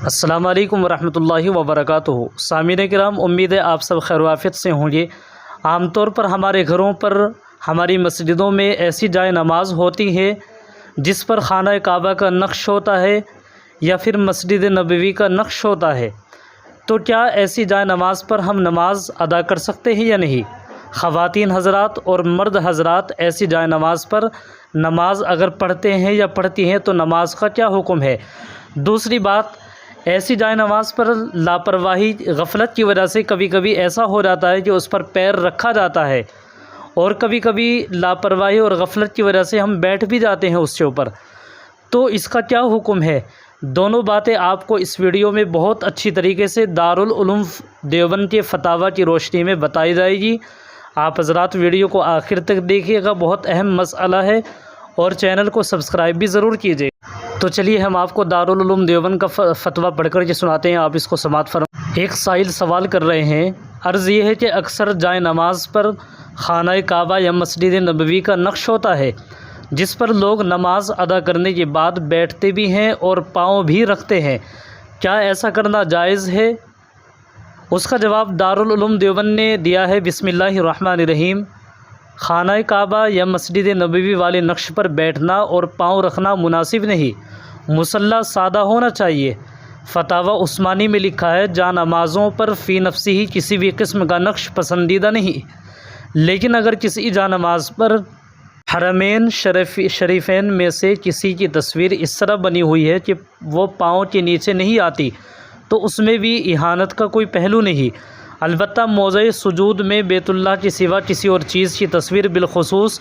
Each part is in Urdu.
السلام علیکم ورحمۃ اللہ وبرکاتہ۔ سامعین کرام، امید ہے آپ سب خیر و عافیت سے ہوں گے۔ عام طور پر ہمارے گھروں پر، ہماری مسجدوں میں ایسی جائے نماز ہوتی ہے جس پر خانہ کعبہ کا نقش ہوتا ہے یا پھر مسجد نبوی کا نقش ہوتا ہے۔ تو کیا ایسی جائے نماز پر ہم نماز ادا کر سکتے ہیں یا نہیں؟ خواتین حضرات اور مرد حضرات ایسی جائے نماز پر نماز اگر پڑھتے ہیں یا پڑھتی ہیں تو نماز کا کیا حکم ہے؟ دوسری بات، ایسی جائے نماز پر لاپرواہی، غفلت کی وجہ سے کبھی کبھی ایسا ہو جاتا ہے کہ اس پر پیر رکھا جاتا ہے، اور کبھی کبھی لاپرواہی اور غفلت کی وجہ سے ہم بیٹھ بھی جاتے ہیں اس کے اوپر، تو اس کا کیا حکم ہے؟ دونوں باتیں آپ کو اس ویڈیو میں بہت اچھی طریقے سے دارالعلوم دیوبند کے فتاویٰ کی روشنی میں بتائی جائے گی۔ آپ حضرات ویڈیو کو آخر تک دیکھیے گا، بہت اہم مسئلہ ہے، اور چینل کو سبسکرائب بھی ضرور کیجیے۔ تو چلیے ہم آپ کو دارالعلوم دیوبند کا فتویٰ پڑھ کر کے سناتے ہیں، آپ اس کو سماعت فرمائیں۔ ایک سائل سوال کر رہے ہیں، عرض یہ ہے کہ اکثر جائے نماز پر خانہ کعبہ یا مسجد نبوی کا نقش ہوتا ہے جس پر لوگ نماز ادا کرنے کے بعد بیٹھتے بھی ہیں اور پاؤں بھی رکھتے ہیں، کیا ایسا کرنا جائز ہے؟ اس کا جواب دارالعلوم دیوبند نے دیا ہے۔ بسم اللہ الرحمن الرحیم۔ خانہ کعبہ یا مسجد نبوی والے نقش پر بیٹھنا اور پاؤں رکھنا مناسب نہیں، مصلی سادہ ہونا چاہیے۔ فتاویٰ عثمانی میں لکھا ہے، جا نمازوں پر فی نفسی ہی کسی بھی قسم کا نقش پسندیدہ نہیں، لیکن اگر کسی جا نماز پر حرمین شریفین میں سے کسی کی تصویر اس طرح بنی ہوئی ہے کہ وہ پاؤں کے نیچے نہیں آتی تو اس میں بھی اہانت کا کوئی پہلو نہیں۔ البتہ موضع سجود میں بیت اللہ کے سوا کسی اور چیز کی تصویر، بالخصوص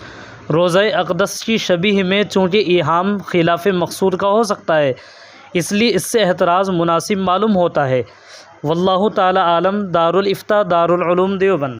روضہ اقدس کی شبیہ میں، چونکہ ایہام خلاف مقصود کا ہو سکتا ہے، اس لیے اس سے احتراز مناسب معلوم ہوتا ہے۔ واللہ تعالی عالم۔ دارالافتاء، دارالعلوم دیوبند۔